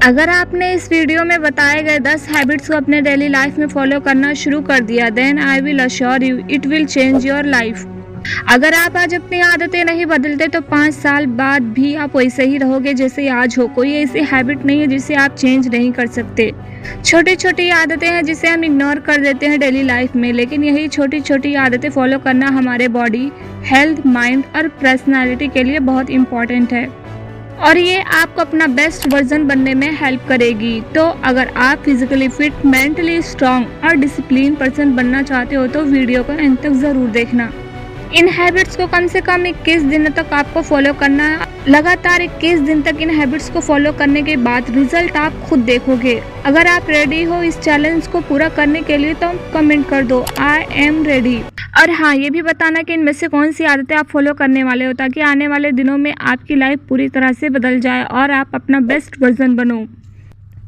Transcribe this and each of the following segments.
अगर आपने इस वीडियो में बताए गए 10 हैबिट्स को अपने डेली लाइफ में फॉलो करना शुरू कर दिया, then I will assure you it will change your life. अगर आप आज अपनी आदतें नहीं बदलते तो 5 साल बाद भी आप वैसे ही रहोगे जैसे आज हो। कोई ऐसी हैबिट नहीं है जिसे आप चेंज नहीं कर सकते। छोटी छोटी आदतें हैं जिसे हम इग्नोर कर देते हैं डेली लाइफ में, लेकिन यही छोटी छोटी आदतें फॉलो करना हमारे बॉडी, हेल्थ, माइंड और पर्सनालिटी के लिए बहुत इम्पोर्टेंट है और ये आपको अपना बेस्ट वर्जन बनने में हेल्प करेगी। तो अगर आप फिजिकली फिट, मेंटली स्ट्रांग और डिसिप्लिन पर्सन बनना चाहते हो तो वीडियो को अंत तक ज़रूर देखना। इन हैबिट्स को कम से कम 21 दिन तक आपको फॉलो करना है। लगातार 21 दिन तक इन हैबिट्स को फॉलो करने के बाद रिजल्ट आप खुद देखोगे। अगर आप रेडी हो इस चैलेंज को पूरा करने के लिए तो कमेंट कर दो आई एम रेडी। और हाँ, ये भी बताना कि इनमें से कौन सी आदतें आप फॉलो करने वाले हो ताकि आने वाले दिनों में आपकी लाइफ पूरी तरह से बदल जाए और आप अपना बेस्ट वर्जन बनो।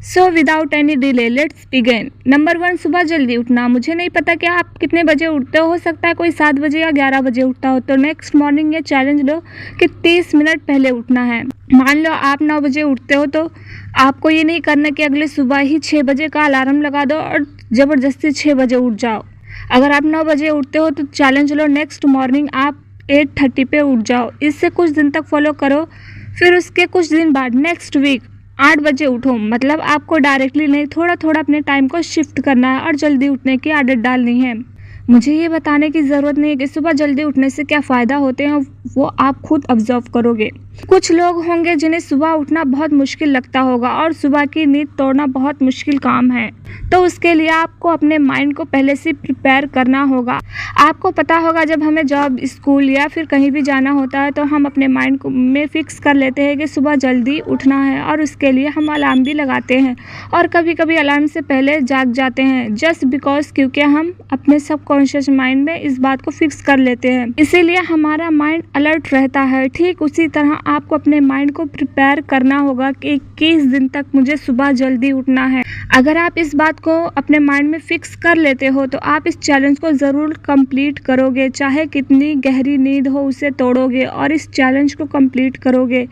So without any delay let's begin. Number 1, सुबह जल्दी उठना। मुझे नहीं पता कि आप कितने बजे उठते हो सकता है कोई 7 बजे या 11 बजे उठता हो, तो नेक्स्ट मॉर्निंग ये चैलेंज लो कि 30 मिनट पहले उठना है। मान लो आप 9 बजे उठते हो तो आपको ये नहीं करना कि अगले सुबह ही 6 बजे का अलार्म लगा दो और ज़बरदस्ती 6 बजे उठ जाओ। अगर आप 9 बजे उठते हो तो चैलेंज लो नेक्स्ट मॉर्निंग आप 8:30 पे उठ जाओ। इससे कुछ दिन तक फॉलो करो, फिर उसके कुछ दिन बाद नेक्स्ट वीक 8 बजे उठो। मतलब आपको डायरेक्टली नहीं, थोड़ा थोड़ा अपने टाइम को शिफ्ट करना है और जल्दी उठने की आदत डालनी है। मुझे ये बताने की ज़रूरत नहीं है कि सुबह जल्दी उठने से क्या फ़ायदा होते हैं, वो आप खुद ऑब्जर्व करोगे। कुछ लोग होंगे जिन्हें सुबह उठना बहुत मुश्किल लगता होगा और सुबह की नींद तोड़ना बहुत मुश्किल काम है, तो उसके लिए आपको अपने माइंड को पहले से प्रिपेयर करना होगा। आपको पता होगा जब हमें जॉब, स्कूल या फिर कहीं भी जाना होता है तो हम अपने माइंड को में फिक्स कर लेते हैं कि सुबह जल्दी उठना है और उसके लिए हम अलार्म भी लगाते हैं और कभी कभी अलार्म से पहले जाग जाते हैं जस्ट बिकॉज, क्योंकि हम अपने सबकॉन्शियस माइंड में इस बात को फिक्स कर लेते हैं, इसीलिए हमारा माइंड अलर्ट रहता है। ठीक उसी तरह आपको अपने माइंड को प्रिपेयर करना होगा कि 21 दिन तक मुझे सुबह जल्दी उठना है। अगर आप इस बात को अपने माइंड में फिक्स कर लेते हो तो आप इस चैलेंज को ज़रूर कंप्लीट करोगे, चाहे कितनी गहरी नींद हो उसे तोड़ोगे और इस चैलेंज को कंप्लीट करोगे।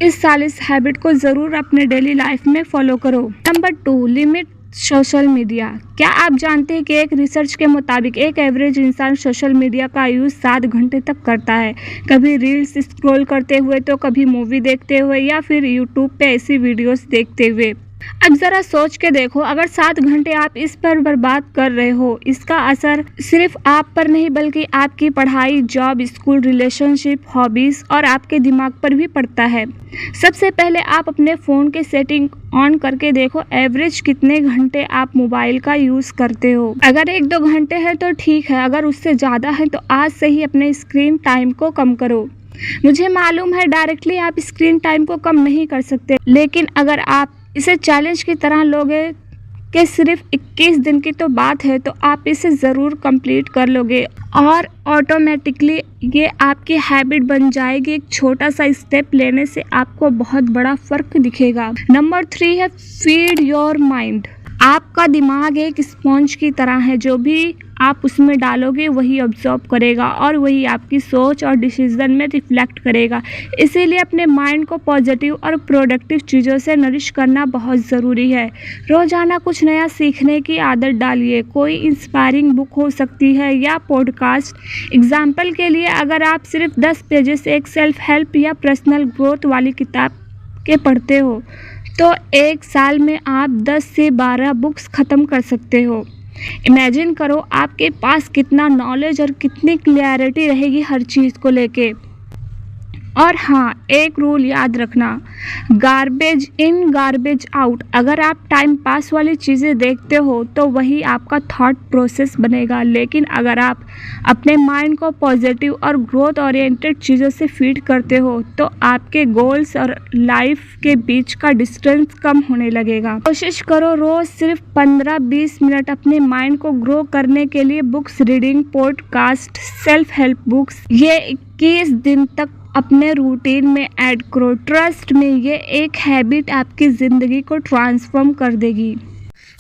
इस साल इस हैबिट को ज़रूर अपने डेली लाइफ में फॉलो करो। Number 2, limit social media. क्या आप जानते हैं कि एक रिसर्च के मुताबिक एक एवरेज इंसान सोशल मीडिया का यूज़ 7 घंटे तक करता है, कभी रील्स स्क्रॉल करते हुए तो कभी मूवी देखते हुए या फिर यूट्यूब पे ऐसी वीडियोस देखते हुए। अब ज़रा सोच के देखो, अगर 7 घंटे आप इस पर बर्बाद कर रहे हो, इसका असर सिर्फ आप पर नहीं बल्कि आपकी पढ़ाई, जॉब, स्कूल, रिलेशनशिप, हॉबीज़ और आपके दिमाग पर भी पड़ता है। सबसे पहले आप अपने फ़ोन के सेटिंग ऑन करके देखो एवरेज कितने घंटे आप मोबाइल का यूज़ करते हो। अगर 1-2 घंटे है तो ठीक है, अगर उससे ज़्यादा है तो आज से ही अपने स्क्रीन टाइम को कम करो। मुझे मालूम है डायरेक्टली आप स्क्रीन टाइम को कम नहीं कर सकते, लेकिन अगर आप इसे चैलेंज की तरह लोगे कि सिर्फ 21 दिन की तो बात है, तो आप इसे ज़रूर कंप्लीट कर लोगे और ऑटोमेटिकली ये आपकी हैबिट बन जाएगी। एक छोटा सा स्टेप लेने से आपको बहुत बड़ा फ़र्क दिखेगा। नंबर 3 है फीड योर माइंड। आपका दिमाग एक स्पॉन्ज की तरह है, जो भी आप उसमें डालोगे वही ऑब्जर्व करेगा और वही आपकी सोच और डिसीजन में रिफ्लेक्ट करेगा। इसीलिए अपने माइंड को पॉजिटिव और प्रोडक्टिव चीज़ों से नरिश करना बहुत ज़रूरी है। रोज़ाना कुछ नया सीखने की आदत डालिए। कोई इंस्पायरिंग बुक हो सकती है या पॉडकास्ट। एग्जाम्पल के लिए अगर आप सिर्फ 10 पेजेस एक सेल्फ हेल्प या पर्सनल ग्रोथ वाली किताब के पढ़ते हो तो 1 साल में आप 10 से 12 बुक्स ख़त्म कर सकते हो। इमेजिन करो आपके पास कितना नॉलेज और कितनी क्लैरिटी रहेगी हर चीज़ को लेके। और हाँ, एक रूल याद रखना, गार्बेज इन गार्बेज आउट। अगर आप टाइम पास वाली चीज़ें देखते हो तो वही आपका थॉट प्रोसेस बनेगा, लेकिन अगर आप अपने माइंड को पॉजिटिव और ग्रोथ ओरिएंटेड चीज़ों से फीड करते हो तो आपके गोल्स और लाइफ के बीच का डिस्टेंस कम होने लगेगा। कोशिश करो रोज़ सिर्फ 15-20 मिनट अपने माइंड को ग्रो करने के लिए books reading, podcast, self help books, ये 21 दिन तक अपने रूटीन में ऐड करो। ट्रस्ट में ये एक हैबिट आपकी ज़िंदगी को ट्रांसफॉर्म कर देगी।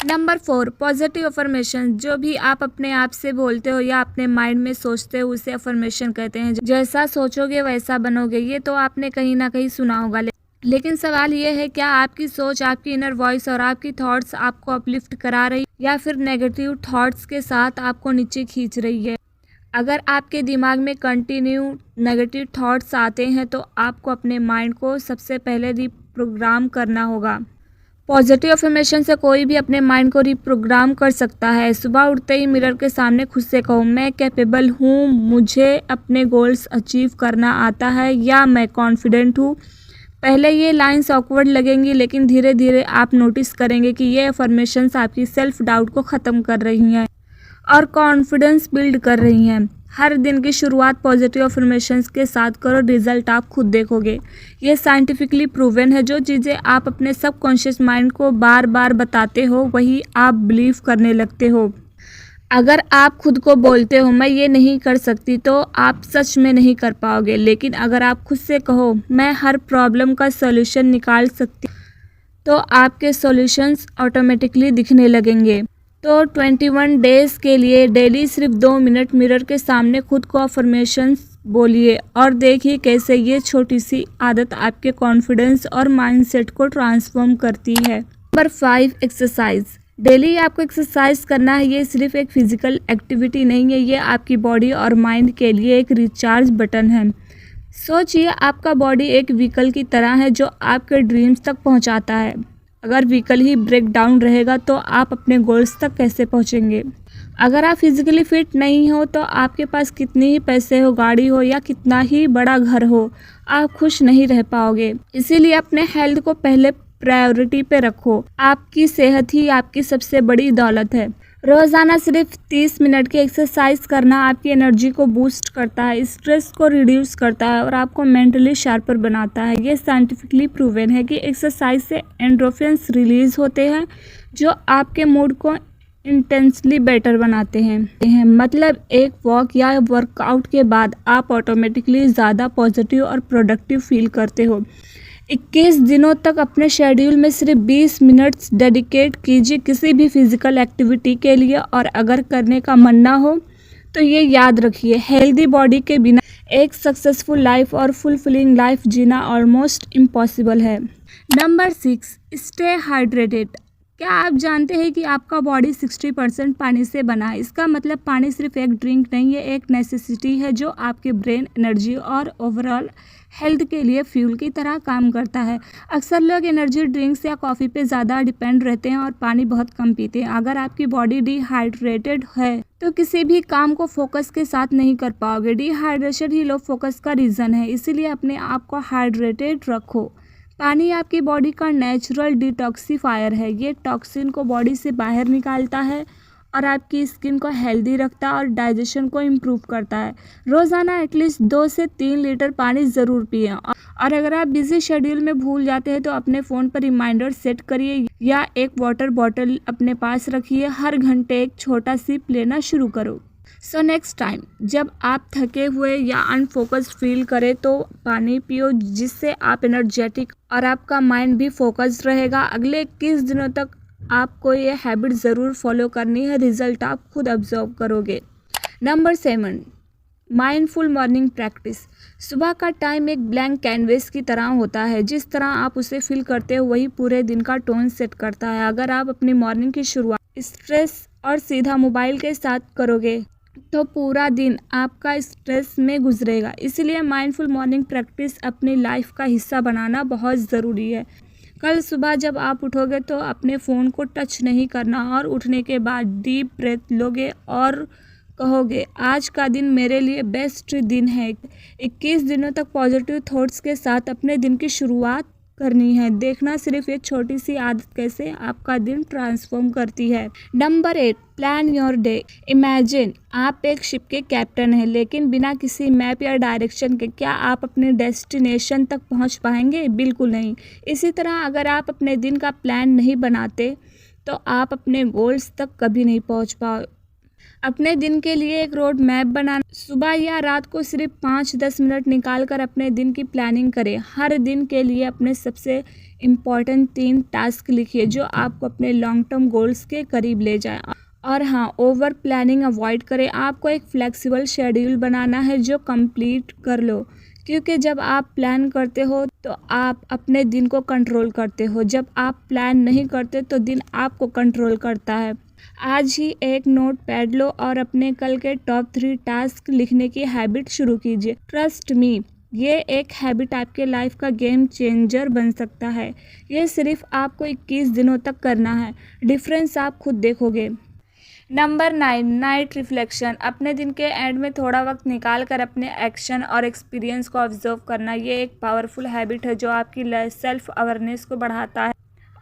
Number 4, positive affirmation. जो भी आप अपने आप से बोलते हो या अपने माइंड में सोचते हो उसे अफर्मेशन कहते हैं। जैसा सोचोगे वैसा बनोगे, ये तो आपने कहीं ना कहीं सुना होगा। लेकिन सवाल ये है, क्या आपकी सोच, आपकी इनर वॉइस और आपकी थॉट्स आपको अपलिफ्ट करा रही या फिर नेगेटिव थॉट्स के साथ आपको नीचे खींच रही है। अगर आपके दिमाग में कंटिन्यू नेगेटिव थॉट्स आते हैं तो आपको अपने माइंड को सबसे पहले रिप्रोग्राम करना होगा। पॉजिटिव अफर्मेशन से कोई भी अपने माइंड को रिप्रोग्राम कर सकता है। सुबह उठते ही मिरर के सामने खुद से कहो, मैं कैपेबल हूँ, मुझे अपने गोल्स अचीव करना आता है, या मैं कॉन्फिडेंट हूँ। पहले ये लाइंस ऑकवर्ड लगेंगी, लेकिन धीरे धीरे आप नोटिस करेंगे कि ये अफर्मेशंस आपकी सेल्फ डाउट को ख़त्म कर रही हैं और कॉन्फिडेंस बिल्ड कर रही हैं। हर दिन की शुरुआत पॉजिटिव अफर्मेशंस के साथ करो, रिजल्ट आप खुद देखोगे। ये साइंटिफिकली प्रूवन है। जो चीज़ें आप अपने सबकॉन्शियस माइंड को बार बार बताते हो वही आप बिलीव करने लगते हो। अगर आप खुद को बोलते हो मैं ये नहीं कर सकती, तो आप सच में नहीं कर पाओगे। लेकिन अगर आप खुद से कहो मैं हर प्रॉब्लम का सॉल्यूशन निकाल सकती, तो आपके सॉल्यूशंस ऑटोमेटिकली दिखने लगेंगे। तो 21 डेज़ के लिए डेली सिर्फ 2 मिनट मिरर के सामने खुद को अफर्मेशंस बोलिए और देखिए कैसे ये छोटी सी आदत आपके कॉन्फिडेंस और माइंडसेट को ट्रांसफॉर्म करती है। Number 5, exercise. डेली आपको एक्सरसाइज करना है। ये सिर्फ एक फिजिकल एक्टिविटी नहीं है, ये आपकी बॉडी और माइंड के लिए एक रिचार्ज बटन है। सोचिए आपका बॉडी एक व्हीकल की तरह है जो आपके ड्रीम्स तक पहुंचाता है। अगर व्हीकल ही ब्रेक डाउन रहेगा तो आप अपने गोल्स तक कैसे पहुंचेंगे। अगर आप फिजिकली फिट नहीं हो तो आपके पास कितनी ही पैसे हो, गाड़ी हो या कितना ही बड़ा घर हो, आप खुश नहीं रह पाओगे। इसीलिए अपने हेल्थ को पहले प्रायोरिटी पे रखो। आपकी सेहत ही आपकी सबसे बड़ी दौलत है। रोज़ाना सिर्फ 30 मिनट की एक्सरसाइज करना आपकी एनर्जी को बूस्ट करता है, स्ट्रेस को रिड्यूस करता है और आपको मेंटली शार्पर बनाता है। ये साइंटिफिकली प्रूवन है कि एक्सरसाइज से एंडोर्फिन्स रिलीज होते हैं जो आपके मूड को इंटेंसली बेटर बनाते हैं। मतलब एक वॉक या वर्कआउट के बाद आप ऑटोमेटिकली ज़्यादा पॉजिटिव और प्रोडक्टिव फील करते हो। 21 दिनों तक अपने शेड्यूल में सिर्फ 20 मिनट्स डेडिकेट कीजिए किसी भी फिजिकल एक्टिविटी के लिए, और अगर करने का मन ना हो तो ये याद रखिए, हेल्दी बॉडी के बिना एक सक्सेसफुल लाइफ और फुलफिलिंग लाइफ जीना ऑलमोस्ट इम्पॉसिबल है। Number 6, stay hydrated. क्या आप जानते हैं कि आपका बॉडी 60% पानी से बना है। इसका मतलब पानी सिर्फ एक ड्रिंक नहीं है, एक नेसेसिटी है जो आपके ब्रेन, एनर्जी और ओवरऑल हेल्थ के लिए फ्यूल की तरह काम करता है। अक्सर लोग एनर्जी ड्रिंक्स या कॉफ़ी पे ज़्यादा डिपेंड रहते हैं और पानी बहुत कम पीते हैं। अगर आपकी बॉडी डिहाइड्रेटेड है तो किसी भी काम को फोकस के साथ नहीं कर पाओगे। डिहाइड्रेशन ही लो फोकस का रीज़न है, इसीलिए अपने आप को हाइड्रेटेड रखो। पानी आपकी बॉडी का नेचुरल डिटॉक्सिफायर है। ये टॉक्सिन को बॉडी से बाहर निकालता है और आपकी स्किन को हेल्दी रखता है और डाइजेशन को इम्प्रूव करता है। रोज़ाना एटलीस्ट 2 से 3 लीटर पानी ज़रूर पिएं। और अगर आप बिजी शेड्यूल में भूल जाते हैं तो अपने फ़ोन पर रिमाइंडर सेट करिए या एक वाटर बॉटल अपने पास रखिए। हर घंटे एक छोटा सिप लेना शुरू करो। सो नेक्स्ट टाइम जब आप थके हुए या अनफोकस्ड फील करें तो पानी पियो, जिससे आप एनर्जेटिक और आपका माइंड भी फोकस्ड रहेगा। अगले 21 दिनों तक आपको ये हैबिट ज़रूर फॉलो करनी है, रिजल्ट आप खुद ऑब्जर्व करोगे। Number 7, mindful morning practice. सुबह का टाइम एक ब्लैंक कैनवेस की तरह होता है। जिस तरह आप उसे फिल करते हो वही पूरे दिन का टोन सेट करता है। अगर आप अपनी मॉर्निंग की शुरुआत स्ट्रेस और सीधा मोबाइल के साथ करोगे तो पूरा दिन आपका स्ट्रेस में गुजरेगा। इसलिए माइंडफुल मॉर्निंग प्रैक्टिस अपनी लाइफ का हिस्सा बनाना बहुत ज़रूरी है। कल सुबह जब आप उठोगे तो अपने फ़ोन को टच नहीं करना और उठने के बाद डीप ब्रेथ लोगे और कहोगे आज का दिन मेरे लिए बेस्ट दिन है। 21 दिनों तक पॉजिटिव थॉट्स के साथ अपने दिन की शुरुआत करनी है। देखना सिर्फ एक छोटी सी आदत कैसे आपका दिन ट्रांसफॉर्म करती है। Number 8, plan your day. Imagine आप एक शिप के कैप्टन हैं, लेकिन बिना किसी मैप या डायरेक्शन के क्या आप अपने डेस्टिनेशन तक पहुंच पाएंगे? बिल्कुल नहीं। इसी तरह अगर आप अपने दिन का प्लान नहीं बनाते तो आप अपने गोल्स तक कभी नहीं पहुंच पाओ। अपने दिन के लिए एक रोड मैप बनाना। सुबह या रात को सिर्फ 5-10 मिनट निकाल कर अपने दिन की प्लानिंग करें। हर दिन के लिए अपने सबसे इम्पॉर्टेंट 3 टास्क लिखिए जो आपको अपने लॉन्ग टर्म गोल्स के करीब ले जाए। और हाँ, ओवर प्लानिंग अवॉइड करें। आपको एक फ्लेक्सिबल शेड्यूल बनाना है जो कंप्लीट कर लो। क्योंकि जब आप प्लान करते हो तो आप अपने दिन को कंट्रोल करते हो, जब आप प्लान नहीं करते तो दिन आपको कंट्रोल करता है। आज ही एक नोट पैड लो और अपने कल के टॉप 3 टास्क लिखने की हैबिट शुरू कीजिए। ट्रस्ट मी, ये एक हैबिट आपके लाइफ का गेम चेंजर बन सकता है। ये सिर्फ आपको 21 दिनों तक करना है, डिफरेंस आप खुद देखोगे। Number 9, night reflection. अपने दिन के एंड में थोड़ा वक्त निकाल कर अपने एक्शन और एक्सपीरियंस को ऑब्जर्व करना, ये एक पावरफुल हैबिट है जो आपकी सेल्फ अवेयरनेस को बढ़ाता है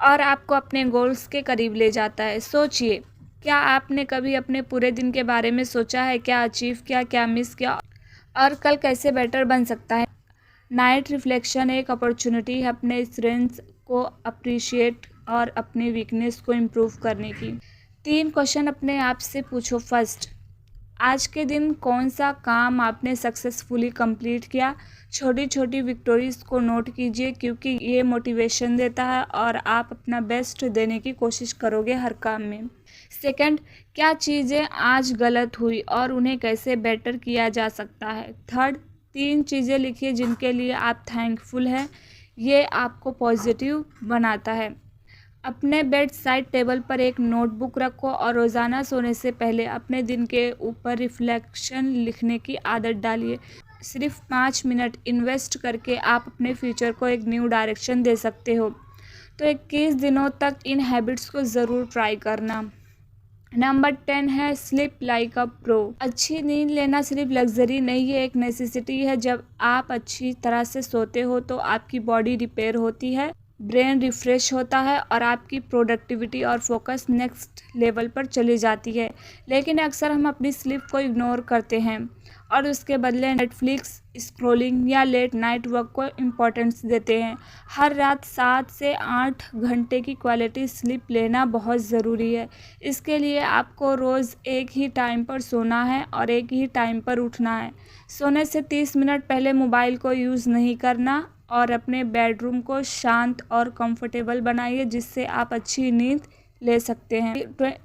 और आपको अपने गोल्स के करीब ले जाता है। सोचिए, क्या आपने कभी अपने पूरे दिन के बारे में सोचा है? क्या अचीव किया, क्या मिस किया और कल कैसे बेटर बन सकता है? नाइट रिफ्लेक्शन एक अपॉर्चुनिटी है अपने स्ट्रेंथ्स को अप्रिशिएट और अपनी वीकनेस को इम्प्रूव करने की। 3 क्वेश्चन अपने आप से पूछो। फर्स्ट, आज के दिन कौन सा काम आपने सक्सेसफुली कंप्लीट किया? छोटी छोटी विक्टोरीज को नोट कीजिए क्योंकि ये मोटिवेशन देता है और आप अपना बेस्ट देने की कोशिश करोगे हर काम में। सेकंड, क्या चीज़ें आज गलत हुई और उन्हें कैसे बेटर किया जा सकता है? थर्ड, 3 चीज़ें लिखिए जिनके लिए आप थैंकफुल हैं, ये आपको पॉजिटिव बनाता है। अपने बेड साइड टेबल पर एक नोटबुक रखो और रोज़ाना सोने से पहले अपने दिन के ऊपर रिफ्लेक्शन लिखने की आदत डालिए। सिर्फ 5 मिनट इन्वेस्ट करके आप अपने फ्यूचर को एक न्यू डायरेक्शन दे सकते हो। तो 21 दिनों तक इन हैबिट्स को ज़रूर ट्राई करना। नंबर 10 है स्लीप लाइक अ प्रो। अच्छी नींद लेना सिर्फ लग्जरी नहीं है, एक नेसेसिटी है। जब आप अच्छी तरह से सोते हो तो आपकी बॉडी रिपेयर होती है, ब्रेन रिफ्रेश होता है और आपकी प्रोडक्टिविटी और फोकस नेक्स्ट लेवल पर चली जाती है। लेकिन अक्सर हम अपनी स्लीप को इग्नोर करते हैं और उसके बदले नेटफ्लिक्स स्क्रॉलिंग या लेट नाइट वर्क को इम्पोर्टेंस देते हैं। हर रात 7 से 8 घंटे की क्वालिटी स्लीप लेना बहुत ज़रूरी है। इसके लिए आपको रोज़ एक ही टाइम पर सोना है और एक ही टाइम पर उठना है। सोने से 30 मिनट पहले मोबाइल को यूज़ नहीं करना और अपने बेडरूम को शांत और कंफर्टेबल बनाइए जिससे आप अच्छी नींद ले सकते हैं।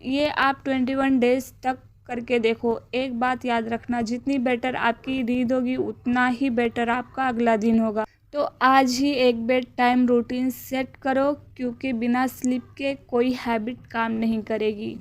ये आप 21 डेज तक करके देखो। एक बात याद रखना, जितनी बेटर आपकी नींद होगी उतना ही बेटर आपका अगला दिन होगा। तो आज ही एक बेड टाइम रूटीन सेट करो क्योंकि बिना स्लीप के कोई हैबिट काम नहीं करेगी।